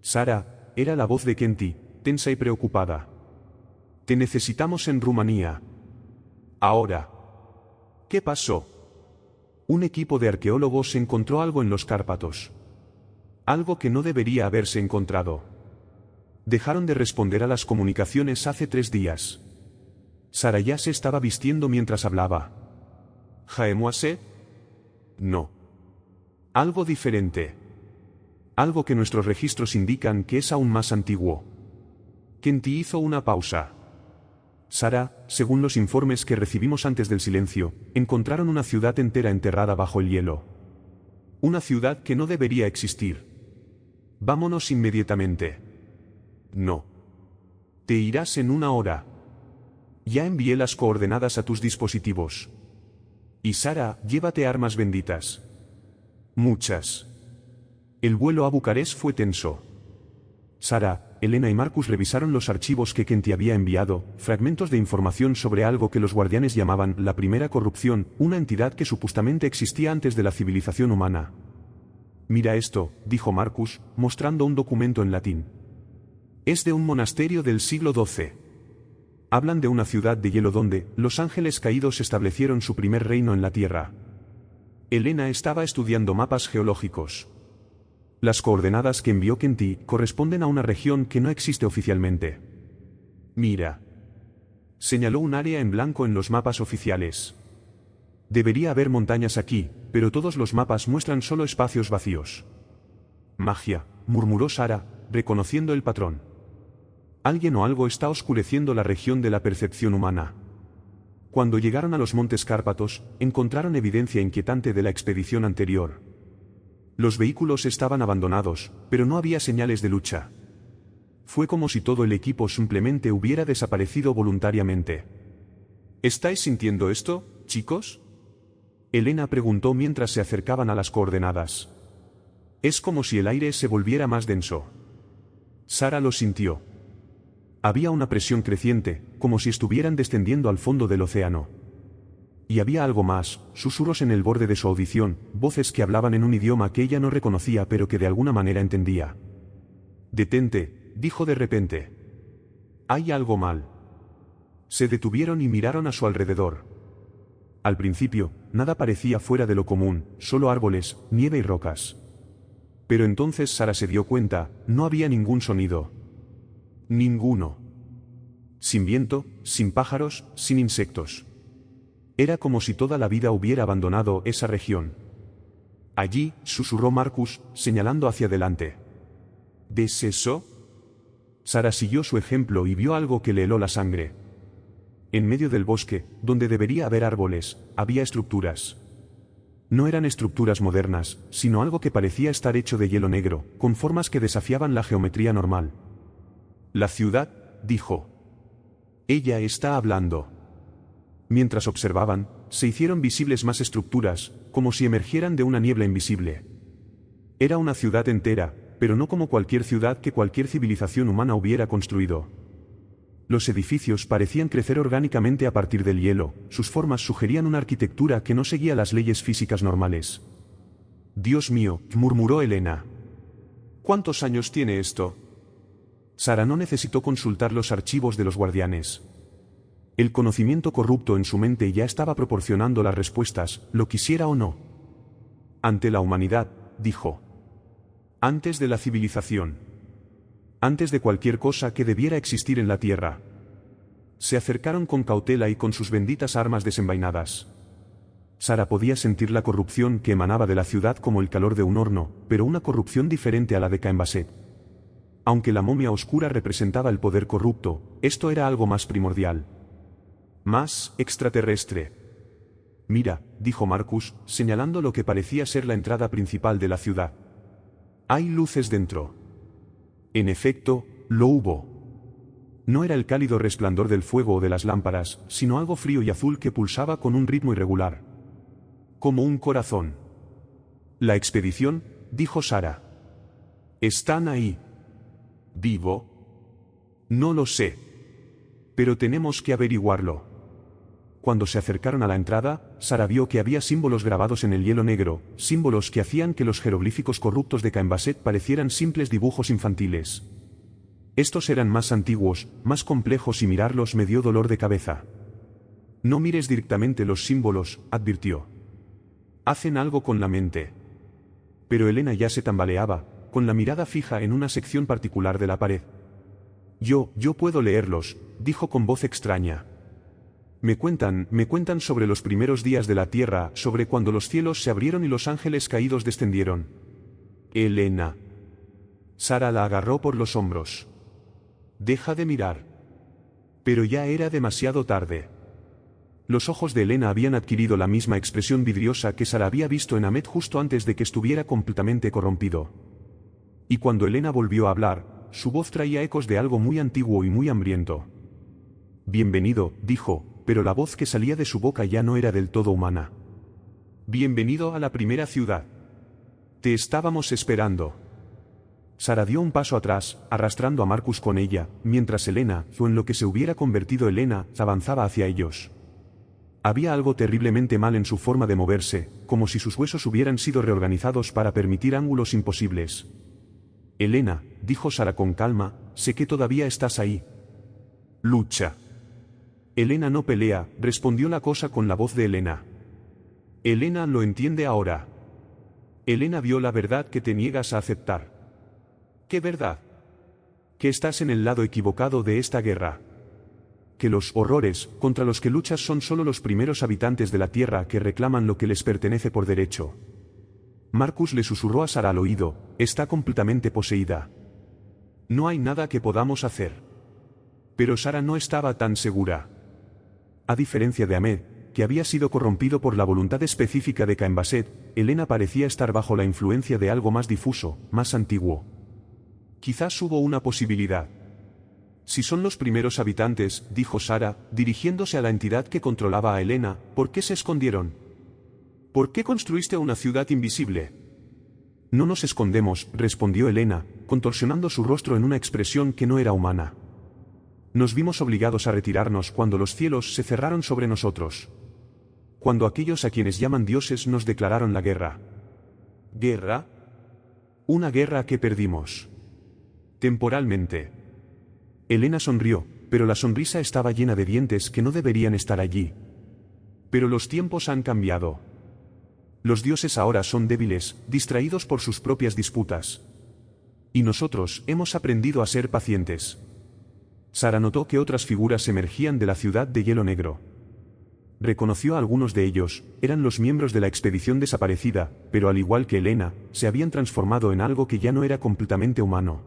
Sara, era la voz de Kenty, tensa y preocupada. Te necesitamos en Rumanía. Ahora. ¿Qué pasó? Un equipo de arqueólogos encontró algo en los Cárpatos. Algo que no debería haberse encontrado. Dejaron de responder a las comunicaciones hace 3 días. Sara ya se estaba vistiendo mientras hablaba. ¿Jaemoise? No. Algo diferente. Algo que nuestros registros indican que es aún más antiguo. Kenty hizo una pausa. Sara, según los informes que recibimos antes del silencio, encontraron una ciudad entera enterrada bajo el hielo. Una ciudad que no debería existir. Vámonos inmediatamente. No. Te irás en 1 hora. Ya envié las coordenadas a tus dispositivos. Y Sara, llévate armas benditas. Muchas. El vuelo a Bucarest fue tenso. Sara, Elena y Marcus revisaron los archivos que Kenty había enviado, fragmentos de información sobre algo que los guardianes llamaban la primera corrupción, una entidad que supuestamente existía antes de la civilización humana. Mira esto, dijo Marcus, mostrando un documento en latín. Es de un monasterio del siglo XII. Hablan de una ciudad de hielo donde los ángeles caídos establecieron su primer reino en la tierra. Elena estaba estudiando mapas geológicos. Las coordenadas que envió Kenty corresponden a una región que no existe oficialmente. Mira. Señaló un área en blanco en los mapas oficiales. Debería haber montañas aquí, pero todos los mapas muestran solo espacios vacíos. Magia, murmuró Sara, reconociendo el patrón. Alguien o algo está oscureciendo la región de la percepción humana. Cuando llegaron a los montes Cárpatos, encontraron evidencia inquietante de la expedición anterior. Los vehículos estaban abandonados, pero no había señales de lucha. Fue como si todo el equipo simplemente hubiera desaparecido voluntariamente. ¿Estáis sintiendo esto, chicos? Elena preguntó mientras se acercaban a las coordenadas. Es como si el aire se volviera más denso. Sara lo sintió. Había una presión creciente, como si estuvieran descendiendo al fondo del océano. Y había algo más, susurros en el borde de su audición, voces que hablaban en un idioma que ella no reconocía pero que de alguna manera entendía. Detente, dijo de repente. Hay algo mal. Se detuvieron y miraron a su alrededor. Al principio, nada parecía fuera de lo común, solo árboles, nieve y rocas. Pero entonces Sara se dio cuenta, no había ningún sonido. Ninguno. Sin viento, sin pájaros, sin insectos. Era como si toda la vida hubiera abandonado esa región. Allí, susurró Marcus, señalando hacia adelante. ¿Ves eso? Sara siguió su ejemplo y vio algo que le heló la sangre. En medio del bosque, donde debería haber árboles, había estructuras. No eran estructuras modernas, sino algo que parecía estar hecho de hielo negro, con formas que desafiaban la geometría normal. La ciudad, dijo. Ella está hablando. Mientras observaban, se hicieron visibles más estructuras, como si emergieran de una niebla invisible. Era una ciudad entera, pero no como cualquier ciudad que cualquier civilización humana hubiera construido. Los edificios parecían crecer orgánicamente a partir del hielo, sus formas sugerían una arquitectura que no seguía las leyes físicas normales. Dios mío, murmuró Elena. ¿Cuántos años tiene esto? Sara no necesitó consultar los archivos de los guardianes. El conocimiento corrupto en su mente ya estaba proporcionando las respuestas, lo quisiera o no. Ante la humanidad, dijo. Antes de la civilización. Antes de cualquier cosa que debiera existir en la Tierra. Se acercaron con cautela y con sus benditas armas desenvainadas. Sara podía sentir la corrupción que emanaba de la ciudad como el calor de un horno, pero una corrupción diferente a la de Caen Basset. Aunque la momia oscura representaba el poder corrupto, esto era algo más primordial. Más extraterrestre. Mira, dijo Marcus, señalando lo que parecía ser la entrada principal de la ciudad. Hay luces dentro. En efecto, lo hubo. No era el cálido resplandor del fuego o de las lámparas, sino algo frío y azul que pulsaba con un ritmo irregular. Como un corazón. La expedición, dijo Sara. ¿Están ahí? ¿Vivo? No lo sé. Pero tenemos que averiguarlo. Cuando se acercaron a la entrada, Sara vio que había símbolos grabados en el hielo negro, símbolos que hacían que los jeroglíficos corruptos de Caen Basset parecieran simples dibujos infantiles. Estos eran más antiguos, más complejos y mirarlos me dio dolor de cabeza. No mires directamente los símbolos, advirtió. Hacen algo con la mente. Pero Elena ya se tambaleaba, con la mirada fija en una sección particular de la pared. Yo puedo leerlos, dijo con voz extraña. Me cuentan sobre los primeros días de la tierra, sobre cuando los cielos se abrieron y los ángeles caídos descendieron. Elena. Sara la agarró por los hombros. Deja de mirar. Pero ya era demasiado tarde. Los ojos de Elena habían adquirido la misma expresión vidriosa que Sara había visto en Ahmed justo antes de que estuviera completamente corrompido. Y cuando Elena volvió a hablar, su voz traía ecos de algo muy antiguo y muy hambriento. Bienvenido, dijo, pero la voz que salía de su boca ya no era del todo humana. Bienvenido a la primera ciudad. Te estábamos esperando. Sara dio un paso atrás, arrastrando a Marcus con ella, mientras Elena, o en lo que se hubiera convertido Elena, avanzaba hacia ellos. Había algo terriblemente mal en su forma de moverse, como si sus huesos hubieran sido reorganizados para permitir ángulos imposibles. Elena, dijo Sara con calma, sé que todavía estás ahí. Lucha. Elena no pelea, respondió la cosa con la voz de Elena. Elena lo entiende ahora. Elena vio la verdad que te niegas a aceptar. ¿Qué verdad? Que estás en el lado equivocado de esta guerra. Que los horrores contra los que luchas son solo los primeros habitantes de la tierra que reclaman lo que les pertenece por derecho. Marcus le susurró a Sara al oído, está completamente poseída. No hay nada que podamos hacer. Pero Sara no estaba tan segura. A diferencia de Ahmed, que había sido corrompido por la voluntad específica de Caen Basset, Elena parecía estar bajo la influencia de algo más difuso, más antiguo. Quizás hubo una posibilidad. Si son los primeros habitantes, dijo Sara, dirigiéndose a la entidad que controlaba a Elena, ¿por qué se escondieron? ¿Por qué construiste una ciudad invisible? No nos escondemos, respondió Elena, contorsionando su rostro en una expresión que no era humana. Nos vimos obligados a retirarnos cuando los cielos se cerraron sobre nosotros. Cuando aquellos a quienes llaman dioses nos declararon la guerra. ¿Guerra? Una guerra que perdimos. Temporalmente. Elena sonrió, pero la sonrisa estaba llena de dientes que no deberían estar allí. Pero los tiempos han cambiado. Los dioses ahora son débiles, distraídos por sus propias disputas. Y nosotros hemos aprendido a ser pacientes. Sara notó que otras figuras emergían de la ciudad de hielo negro. Reconoció a algunos de ellos, eran los miembros de la expedición desaparecida, pero al igual que Elena, se habían transformado en algo que ya no era completamente humano.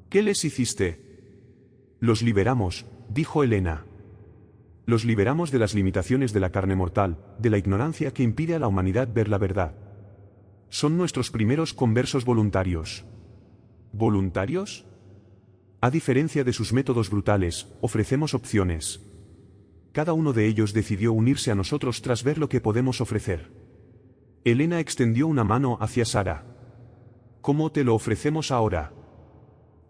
¿Qué les hiciste? Los liberamos, dijo Elena. Los liberamos de las limitaciones de la carne mortal, de la ignorancia que impide a la humanidad ver la verdad. Son nuestros primeros conversos voluntarios. ¿Voluntarios? A diferencia de sus métodos brutales, ofrecemos opciones. Cada uno de ellos decidió unirse a nosotros tras ver lo que podemos ofrecer. Elena extendió una mano hacia Sara. ¿Cómo te lo ofrecemos ahora?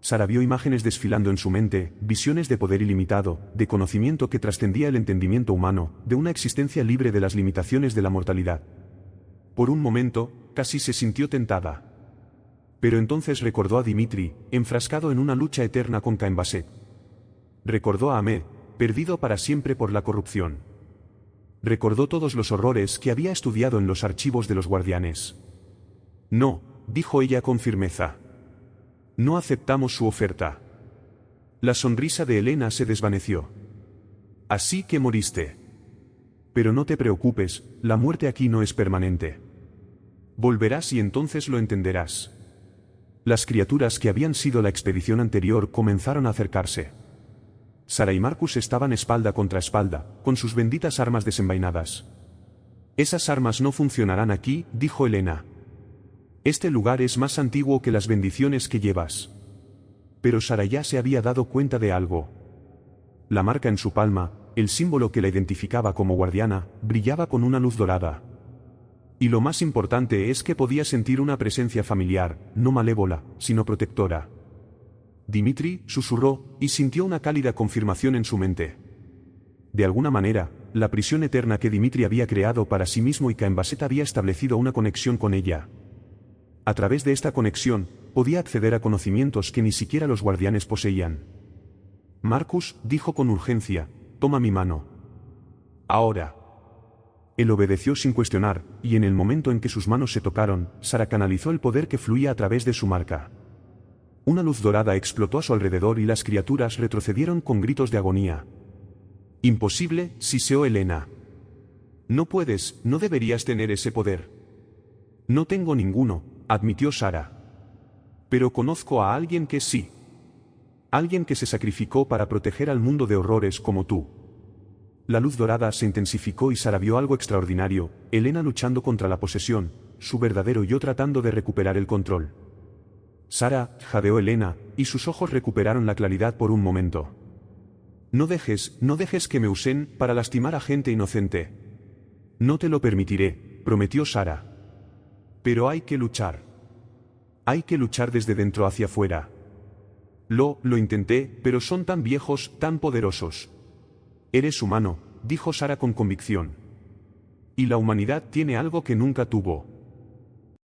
Sara vio imágenes desfilando en su mente, visiones de poder ilimitado, de conocimiento que trascendía el entendimiento humano, de una existencia libre de las limitaciones de la mortalidad. Por un momento, casi se sintió tentada. Pero entonces recordó a Dimitri, enfrascado en una lucha eterna con Cain Basset. Recordó a Ahmed, perdido para siempre por la corrupción. Recordó todos los horrores que había estudiado en los archivos de los guardianes. No, dijo ella con firmeza. No aceptamos su oferta. La sonrisa de Elena se desvaneció. Así que moriste. Pero no te preocupes, la muerte aquí no es permanente. Volverás y entonces lo entenderás. Las criaturas que habían sido la expedición anterior comenzaron a acercarse. Sara y Marcus estaban espalda contra espalda, con sus benditas armas desenvainadas. Esas armas no funcionarán aquí, dijo Elena. Este lugar es más antiguo que las bendiciones que llevas. Pero Sara ya se había dado cuenta de algo. La marca en su palma, el símbolo que la identificaba como guardiana, brillaba con una luz dorada. Y lo más importante es que podía sentir una presencia familiar, no malévola, sino protectora. Dimitri susurró, y sintió una cálida confirmación en su mente. De alguna manera, la prisión eterna que Dimitri había creado para sí mismo y Cain Basset había establecido una conexión con ella. A través de esta conexión, podía acceder a conocimientos que ni siquiera los guardianes poseían. Marcus dijo con urgencia, toma mi mano. Ahora. Él obedeció sin cuestionar, y en el momento en que sus manos se tocaron, Sara canalizó el poder que fluía a través de su marca. Una luz dorada explotó a su alrededor y las criaturas retrocedieron con gritos de agonía. Imposible, siseó Elena. No puedes, no deberías tener ese poder. No tengo ninguno, admitió Sara. Pero conozco a alguien que sí. Alguien que se sacrificó para proteger al mundo de horrores como tú. La luz dorada se intensificó y Sara vio algo extraordinario, Elena luchando contra la posesión, su verdadero yo tratando de recuperar el control. Sara, jadeó Elena, y sus ojos recuperaron la claridad por un momento. No dejes que me usen para lastimar a gente inocente. No te lo permitiré, prometió Sara. Pero hay que luchar. Hay que luchar desde dentro hacia afuera. Lo intenté, pero son tan viejos, tan poderosos. Eres humano, dijo Sara con convicción. Y la humanidad tiene algo que nunca tuvo.